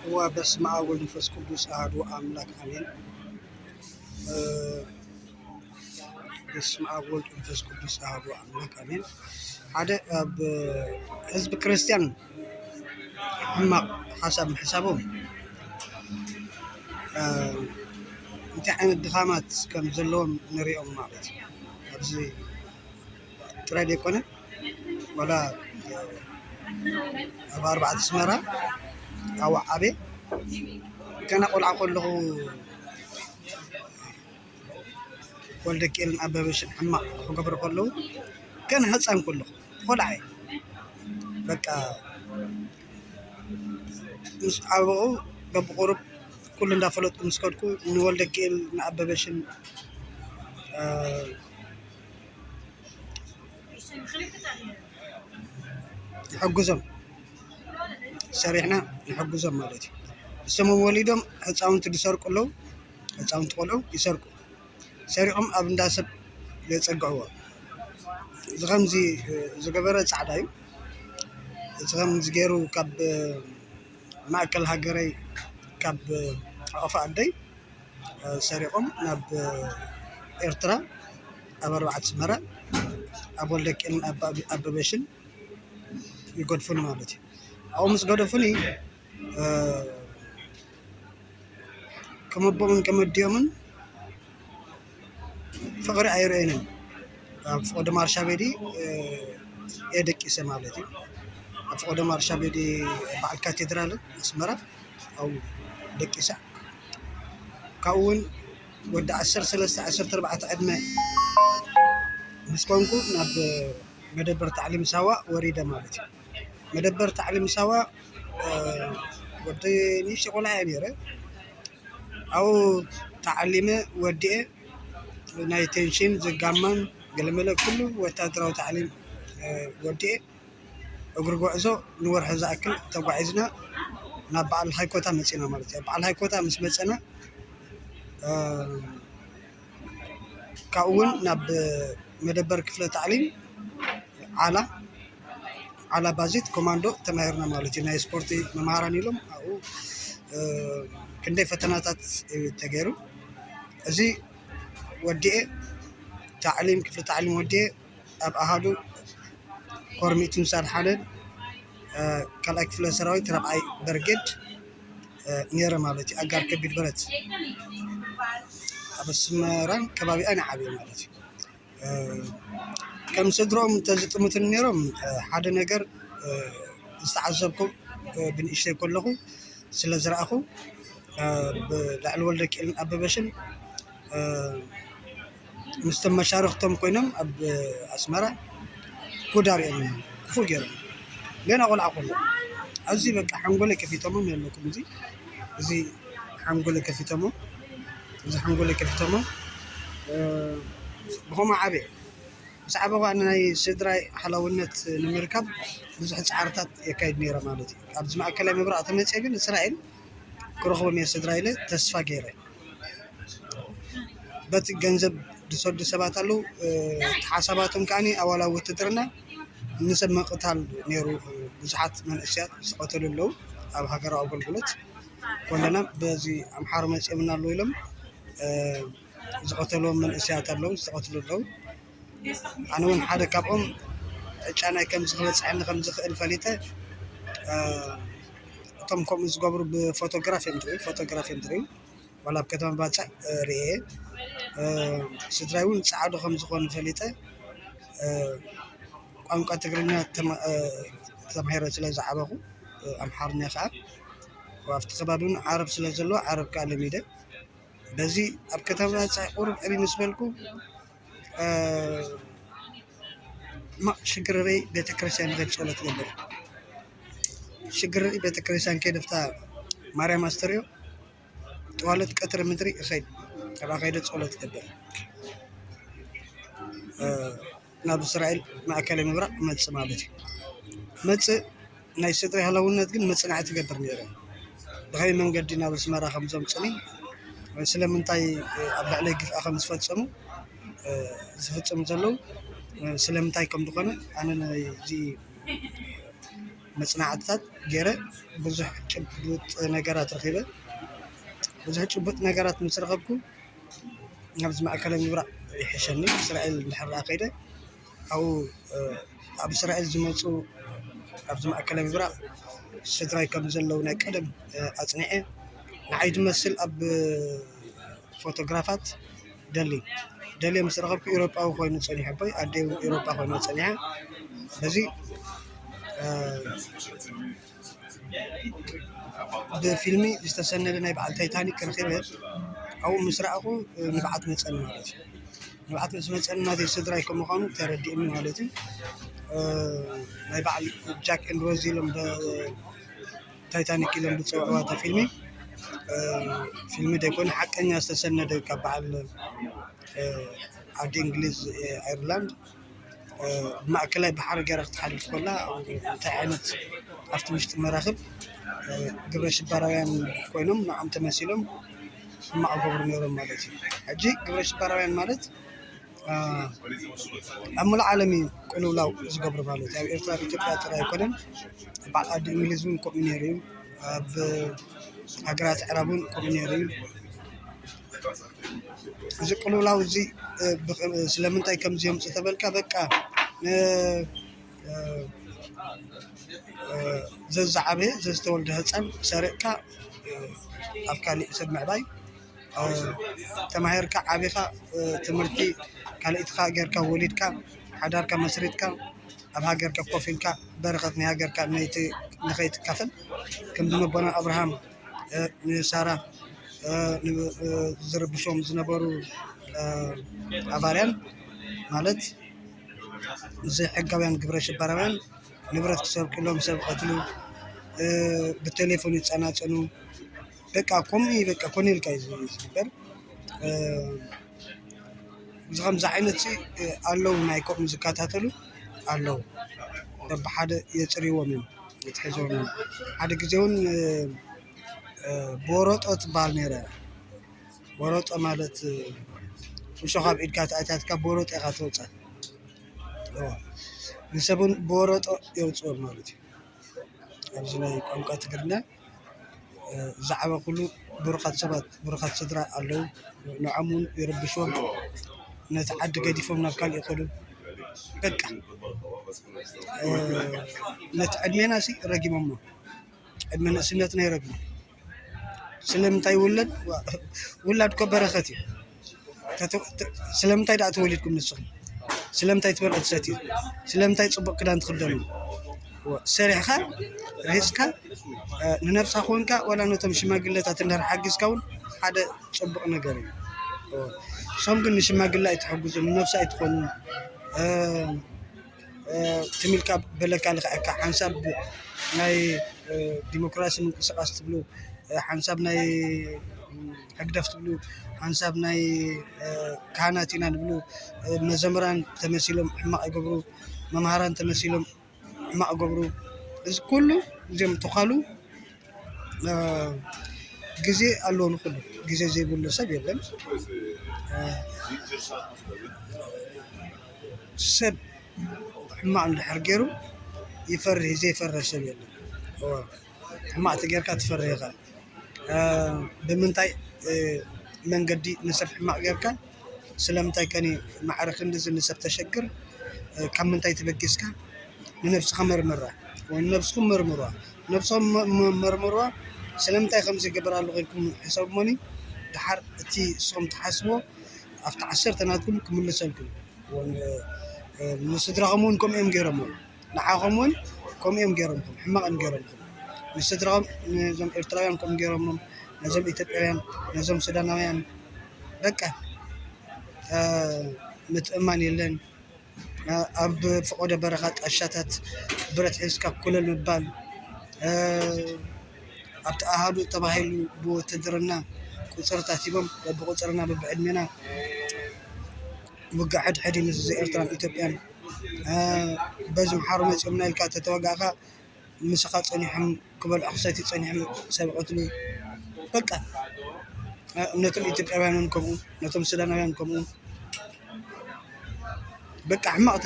وبسم الله والنفس قدوس أحد أملاك آمين. بسم الله والنفس قدوس أحد أملاك آمين. هذا حزب كريستيان هم حسابهم أنت عن الدخامات كم زلون نريهم مالتي أبزي ترى يكون ولا أربعة سمرة أو عبي كان أقول له ولدك إلن أبابش حما وقبر كله كان هتصان كله خلعي بقى مش أبو بقرب كل دافلت مسكتكو نولدك إلن أبابش يحجزهم سريحنا يحجزهم مالتي سمو وليدهم هتصاون تدسر كله هتصاون تقولوا يسرقوا سريعهم أبن داسب يتصقعوا زغمزي زقبرة سعداي زغمزي جيرو كاب ماكل هاجري كاب عفا عدي سريعهم ناب إرترا أبربعة سمرة أبولك إن أبابشن يقدفون مالتي أو مس قدفوني كم ديومن فقر عيرينن فقد مارشا بيدي يدك اسم مالتي فقد مارشا بيدي بعد كاتدرال اسمرا أو دكيسا كون ود 10 4 عدمه مسكونكو ناب مدبر تعليم سوا وريده مالتي مدبر تعليم سوا ودي نيش ولا يعني أو تعليمه ودي ناي تنشين زقامان قلمله كله وتدروا تعليم ودي أقرب عزو نور هذا أكل تبع عزنا نبع الهاي كوتا مسينا مالتي نبع الهاي كوتا مس مسنا كون نب مدبر كفلة تعليم على بازيت كوماندو تماهرنا مالتي ناي سبورتي ممهراني لهم أو كندي فتناتات تغيروا أزي ودي تعليم كفلة تعليم ودي أب أهادو كورمي تمسار حالد كلا كفلة سراوي تربعي برجد نيرة مالتي أجار كبير برد بس مران كبابي أنا عبي مالتي كم صدرهم تزت متنيرهم حدا نجر استعذبكم بنشتري كله سلزرأخو لعل ولدك إلن أبابشن مستمع شارختم كوينم أب أسمرة كوداري إلن فوجر لين أقول أزي بقى حنقولك في تمام يلوكم زي حنقولك في تمام زي حنقولك في تمام بهم عبي بس عبوا أنا سدراي حلوينة المركب بزحت عرتات يكاد نيرة مالتي أبز مع كلام امرأة تمتسجل إسرائيل كرخوا من إسرائيل تسفى غيره بس جنزب دسود سباتلو حساباتهم كاني أولا وتدرنا نسمى قتال نيرو بزحت من الأشياء قتلوا له أو هجروا أو بالقلت كلنا بزي أمحار ما يسمنا له لهم قتلوا من الأشياء تلو قتلوا له أنا وين حدا كابهم أنا كم زغلت عندنا خمس الفليتة تم كم زقبر بفوتوغرافي انتري ولا بكتاب باتا ريه سترايون سعادو خمس خون فليتة أم كاتقرنا تمهير سلا زعبه أم حارني خا وافتقبابون عرب سلا زلوا عرب كالميدة بزي أبكتاب باتا قرب أبي نسبلكو ما شجري بيت كريستيان غير صلاة قبل شجري بيت كريستيان كده فتا مريم أستريو توالت كتر مدري خيد كلا خيدت صلاة قبل ناب إسرائيل مع كلمة برا ما تسمع بتي ما تس نايستري هلا ونات جن ما تصنع تقدر نيرة بخير من قدينا بس مرة 5 سنين سلام انتاي أبلع عليك في 5 فات سمو زفت سمو زلو سلام انتاي كم دخانة أنا زي መጽናዕትታት ገይረ ብዙሕ ጭቡጥ ነገራት ረኺበ ብዙሕ ጭቡጥ ነገራት ምስ ረኸብኩ ናብዚ ማእከላይ ምብራቕ ይሕሸኒ እስራኤል እንድሕር ከይደ ኣብኡ ኣብ እስራኤል ዝመፁ ኣብዚ ማእከላይ ምብራቕ ስድራይ ከም ዘለው ናይ ቀደም ኣፅኒዐ ንዓይ ዝመስል ኣብ ፎቶግራፋት ደልየ ምስ ረኸብኩ ኤውሮጳዊ ኮይኑ ፀኒሑ ቦይ ኣደይ ኤውሮጳ ኮይኑ ፀኒሐ በዚ ብፊልሚ ዝተሰነደ ናይ በዓል ታይታኒክ ረኺበ ኣብኡ ምስ ረኣኹ ንበዓት መፀኒ ማለት እዩ ንበዓት ምስ መፀኒ ናተይ ስድራይ ከም ምዃኑ ተረዲእኒ ማለት እዩ ናይ በዓል ጃክ ኤንድ ሮዝ ኢሎም ታይታኒክ ኢሎም ዝፅውዕዋ እታ ፊልሚ ደይኮነ ሓቀኛ ዝተሰነደ ካብ በዓል ዓዲ እንግሊዝ ኣየርላንድ ብማእከላይ ባሕሪ ገይራ ክትሓልፍ ከላ እንታይ ዓይነት ኣብቲ ውሽጢ መራኽብ ግብረ ሽባራውያን ኮይኖም ንዖም ተመሲሎም ሕማቕ ገብሩ ነይሮም ማለት እዩ ሕጂ ግብረ ሽባራውያን ማለት ኣብ ሙሉእ ዓለም እዩ ቅልውላው ዝገብሩ ማለት እዩ ኣብ ኤርትራ ኢትዮጵያ ጥራይ ኣይኮነን በዓል ዓዲ እንግሊዝ እውን ከምኡ ነይሩ እዩ ኣብ ሃገራት ዕራብ እውን ከምኡ ነይሩ እዩ እዚ ቅልውላው እዚ ስለምንታይ ከምዚ የምፅ ተበልካ በቃ ዘዝዓበየ ዘዝተወልደ ህፃን ሰሪቕካ ኣብ ካሊእ ሰብ ምዕባይ ተማሂርካ ዓቢኻ ትምህርቲ ካልእትካ ጌርካ ወሊድካ ሓዳርካ መስሪትካ ኣብ ሃገርካ ኮፍ ኢልካ በረኸት ናይ ሃገርካ ንኸይትካፈል ከም ዝነበና ኣብርሃም ንሳራ ዝርብሾም ዝነበሩ ኣባርያን ማለት ዘይሕጋውያን ግብረ ሽባራውያን ንብረት ክሰርቁ ኢሎም ሰብ ቀትሉ ብቴሌፎን ይፀናፀኑ በቃ ከምኡ በቃ ኮነ ኢልካ እዩ ዝግበር እዚ ከምዚ ዓይነት ኣለው ናይ ከምኡ ዝከታተሉ ኣለው በብሓደ የፅርይዎም እዮም የትሕዝዎም እዮም ሓደ ግዜ እውን ቦሮጦ ትበሃል ነይራ ቦሮጦ ማለት ውሾኽ ኣብ ኢድካ ተኣታትካ ቦሮጦ ኢኻ ትወፅእ ንሰብ እውን ቦሮጦ የውፅኦም ማለት እዩ ኣብዚ ናይ ቋንቋ ትግርኛ ዛዕባ ኩሉ ብሩኻት ሰባት ብሩኻት ስድራ ኣለው ንዖም እውን ይርብሽዎም ነቲ ዓዲ ገዲፎም ናብ ካሊእ ይኸዱ በቃ ነቲ ዕድሜና ረጊሞሞ ዕድመ ንእስነትና ይረግሞ ስለምንታይ ውለድ ውላድ እኮ በረኸት እዩ ስለምንታይ ዳኣ ተወሊድኩም ንስኹም ስለምንታይ ትበልዑ ትሰትዩ ስለምንታይ ፅቡቅ ክዳን ትኽደኑ ሰሪሕካ ሪሕፅካ ንነብስካ ኮንካ ወላ ነቶም ሽማግለታት እንድሕር ሓጊዝካ እውን ሓደ ፅቡቅ ነገር እዩ ንሶም ግን ንሽማግለ ኣይትሕግዙ ንነብሲ ኣይትኾኑ ትሚልካ በለካ ልክዐካ ሓንሳብ ናይ ዲሞክራሲ ምንቅስቃስ ትብሉ ሓንሳብ ናይ ሕግደፍ ትብሉ ሓንሳብ ናይ ካህናት ኢና ንብሉ መዘምራን ተመሲሎም ሕማቕ ይገብሩ መምሃራን ተመሲሎም ሕማቕ ይገብሩ እዚ ኩሉ እዚኦም ተኻሉ ግዜ ኣለዎ ንኩሉ ግዜ ዘይብሉ ሰብ የለን ሰብ ሕማቕ እንድሕር ገይሩ ይፈርህ ዘይፈርህ ሰብ የለን ሕማቕ ተጌርካ ትፈርህ ኢኻ ብምንታይ መንገዲ ንሰብ ሕማቕ ጌርካ ስለምንታይ ከኒ ማዕረ ክንዲዚ ንሰብ ተሸግር ካብ ምንታይ ትበጊስካ ንነብስኻ መርምራ ወይ ነብስኩም መርምሯ ነብስኩም መርምሯ ስለምንታይ ከምዚ ይግበር ኣሎ ኢልኩም ሕሰብሞኒ ድሓር እቲ ንስኹም ትሓስቦ ኣብቲ ዓሰርተ ናትኩም ክምልሰልኩም ንስድራኹም እውን ከምኡ እዮም ገይሮምዎም ንዓኹም እውን ከምኡ እዮም ገይሮምኩም ሕማቕ እዮም ገይሮምኩም ንስድራኹም ነዞም ኤርትራውያን ከምኡ ገይሮምዎም ነዞም ኢትዮጵያውያን ነዞም ሱዳናውያን በቃ ምትእማን የለን ኣብ ፍቆደ በረኻ ጣሻታት ብረት ሒዝካ ኩለል ምባል ኣብቲ ኣሃዱ ተባሂሉ ብውትድርና ቁፅርታት ሂቦም በብቁፅርና በብዕድሜና ውጋዕ ሕድሕድ ምስ ኤርትራን ኢትዮጵያን በዚ መሓሩ መፂኦም ና ኢልካ ተተወጋእካ ምስኻ ፀኒሖም ክበልዑ ክሰቲ ፀኒሖም ሰብ ቀትሉ በቃ ነቶም ኢትዮጵያውያን ከምኡ ነቶም ሱዳናውያን ከምኡ በቃ ሕማቕ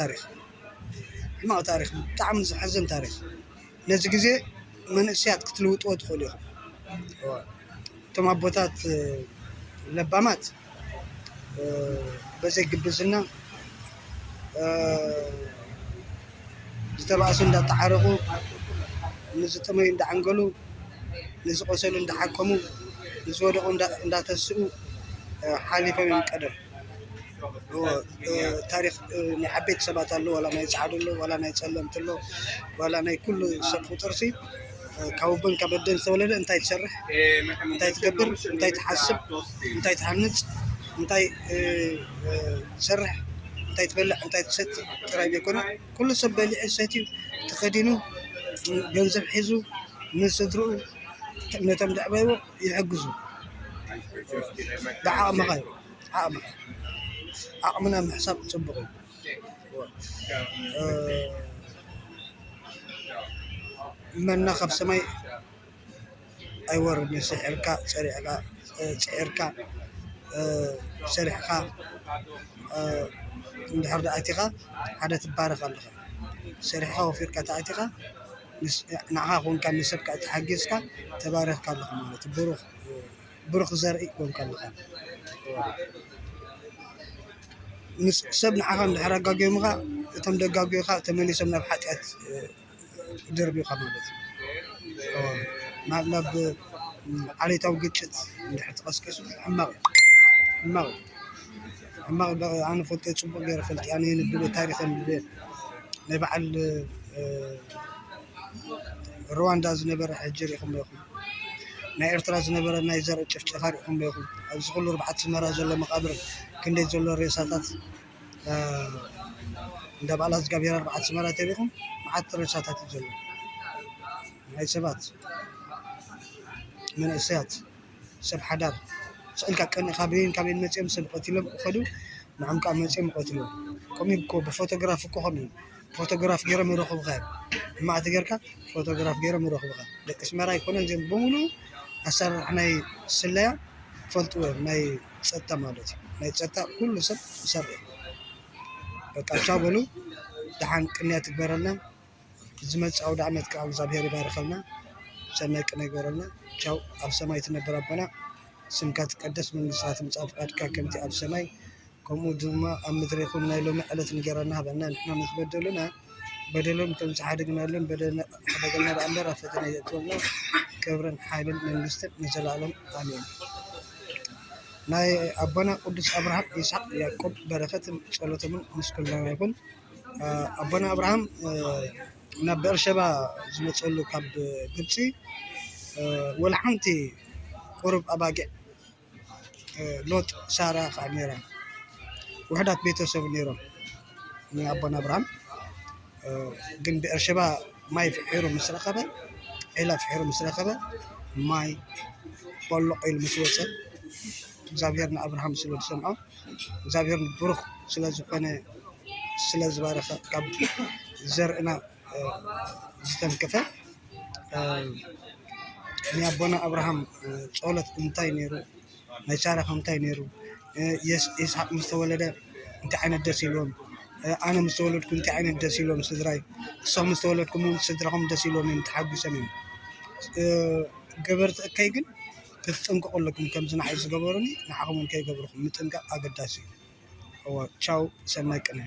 ታሪክ ሕማቕ ታሪክ ብጣዕሚ ዝሕዝን ታሪክ ነዚ ግዜ መንእሰያት ክትልውጥዎ ትኽእሉ ኢኹም እቶም ኣቦታት ለባማት በዘይ ግብዝና ዝተባእሱ እንዳተዓረቑ ንዝጠመዩ እንዳዓንገሉ ንዝቆሰሉ እንዳሓከሙ ንዝወደቑ እንዳተስኡ ሓሊፎም እዮም ቀደም ታሪክ ናይ ዓበይቲ ሰባት ኣሎ ዋላ ናይ ፃዕዱ ኣሎ ዋላ ናይ ፀለምቲ ኣሎ ዋላ ናይ ኩሉ ሰብ ፍጡርሲ ካብ ወበን ካብ ኣደን ዝተወለደ እንታይ ትሰርሕ እንታይ ትገብር እንታይ ትሓስብ እንታይ ትሃንፅ እንታይ ትሰርሕ እንታይ ትበልዕ እንታይ ትሰቲ ጥራይ ዘይኮነ ኩሉ ሰብ በሊዑ ሰትዩ ተኸዲኑ ገንዘብ ሒዙ ንስድርኡ ነቶም ደዕበይዎ ይሕግዙ ብዓቕምኻ እዩ ዓቕምና ምሕሳብ ፅቡቕ መና ካብ ሰማይ ኣይወርድን ስሒርካ ፅዒርካ ሰሪሕካ እንድሕር ኣቲኻ ሓደ ትባረኽ ኣለኻ ሰሪሕካ ወፊርካ ተኣቲኻ ንዓኻ ኮንካ ንሰብካ ተሓጊዝካ ተባረኽካ ኣለኻ ማለት ብሩኽ ዘርኢ ኮንካ ኣለኻ ሰብ ንዓኻ እንድሕር ኣጋጊሙኻ እቶም ደጋጊሙኻ ተመሊሶም ናብ ሓጢኣት ድርቢኻ ማለት እዩ ናብ ዓሌታዊ ግጭት እንድሕር ተቐስቂሱ ሕማቕ ኣነ ፈልጦ ፅቡቅ ገይረ ፈልጢ ኣነ ንብሎ ታሪክ ንብሎ ናይ በዓል ሩዋንዳ ዝነበረ ሕጂ ሪኢኹም ኢኹም ናይ ኤርትራ ዝነበረ ናይ ዘርኢ ጭፍጨፋ ሪኢኹም ኢኹም ኣብዚ ኩሉ 4 ሰመራ ዘሎ መቃብር ክንደይ ዘሎ ሬሳታት እንዳ በዓላት ዝጋቢራ 4 ሰመራ ተሪኢኹም መዓት ሬሳታት እዩ ዘሎ ናይ ሰባት መንእሰያት ሰብ ሓዳር ስእልካ ቀኒኻ ካበይን መፅኦም ሰብ ቀቲሎም ከዱ ንዓም ከዓ መፅኦም ቀትሎም ከምኡ እኮ ብፎቶግራፍ እኮ ከምኡ ፎቶግራፍ ገይሮም ይረኽቡኻ ማዕቲ ጌርካ ፎቶግራፍ ገይሮም ይረኽቡኻ ደቂ ሰመራ ይኮነን እዚኦም በሙሉ ኣሰራርሓ ናይ ስለያ ፈልጥዎ ናይ ፀጥታ ማለት እዩ ናይ ፀጥታ ኩሉ ሰብ ይሰርሕ በቃ ቻው በሉ ድሓን ቅንያ ትግበረልና ዝመፅእ ኣውደ ዓመት ከዓ እግዚኣብሔር ይባርከልና ሰናይ ቅነ ይግበረልና ቻው ኣብ ሰማይ ትነብር ኣቦና ስምካ ትቀደስ መንግስትካ ትምፃእ ፍቃድካ ከምቲ ኣብ ሰማይ ከምኡ ድማ ኣብ ምድሪ ይኹን ናይ ሎሚ ዕለት ንገረና ሃበና ንሕና ንዝበደሉና በደሎም ከም ዝሓደግናለን ሓደገና ዳ እምበር ኣብ ፈተና የእትወልና ክብርን ሓይልን መንግስትን ንዘላለም ኣሜን ናይ ኣቦና ቅዱስ አብርሃም ይስሐቅ ያዕቆብ በረከትን ጸሎቶምን ምስ ኩልና ይኹን ኣቦና አብርሃም ናብ ቤርሸባ ዝመፀሉ ካብ ግብፂ ወላሓንቲ ቁሩብ ኣባጊዕ ሎጥ ሳራ ከዓ ነይራ ውሕዳት ቤተሰብ ነይሮም ንኣቦና አብርሃም ግን ቤርሸባ ማይ ፍሒሩ ምስ ረኸበ ዒላ ፍሒሩ ምስ ረኸበ ማይ በሎቕ ኢሉ ምስ ወፀ እግዚአብሔር ንኣብርሃም ስለ ዝሰምዖ እግዚአብሔር ብሩኽ ስለ ዝኾነ ስለ ዝባረኸ ካብ ዘርእና ዝተንከፈ ንኣቦና አብርሃም ጸሎት እንታይ ነይሩ ናይ ሳራ እንታይ ነይሩ ይስሐቅ ምስ ተወለደ እንታይ ዓይነት ደስ ኢሎም ኣነ ምስ ተወለድኩ እንታይ ዓይነት ደስ ኢሎም ስድራይ እሶም ምስ ተወለድኩም ስድራኹም ደስ ኢሎም እዮም ተሓጒሶም እዮም ገበርቲ እከይ ግን ክትጠንቀቁ ኣለኩም ከምዚ ንዓይ ዝገበሩኒ ንዓኹም ከይገብርኩም ምጥንቃቅ ኣገዳሲ እዩ ቻው ሰናይ ቅነ